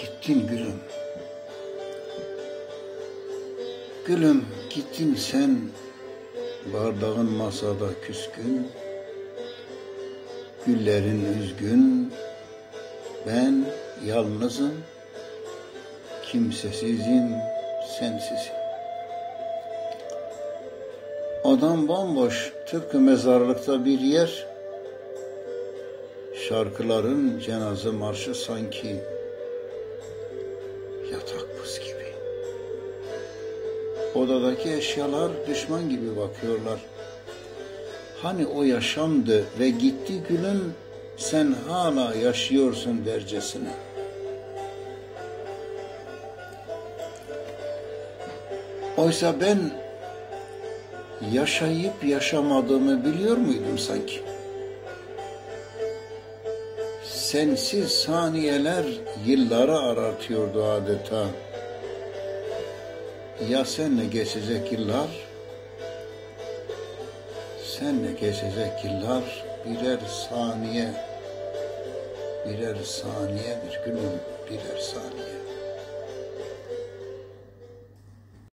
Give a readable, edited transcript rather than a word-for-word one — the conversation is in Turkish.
Gittin gülüm, gülüm gittin sen, bardağın masada küskün, güllerin üzgün, ben yalnızım, kimsesizim, sensizim. Adam bomboş, tıpkı mezarlıkta bir yer, şarkıların cenaze marşı sanki yatak buz gibi. Odadaki eşyalar düşman gibi bakıyorlar. Hani o yaşamdı ve gitti gülüm, sen hala yaşıyorsun dercesine. Oysa ben yaşayıp yaşamadığımı biliyor muydum sanki? Sensiz saniyeler yılları arartıyordu adeta. Ya senle geçecek yıllar, senle geçecek yıllar birer saniye, birer saniyedir gülüm, birer saniye.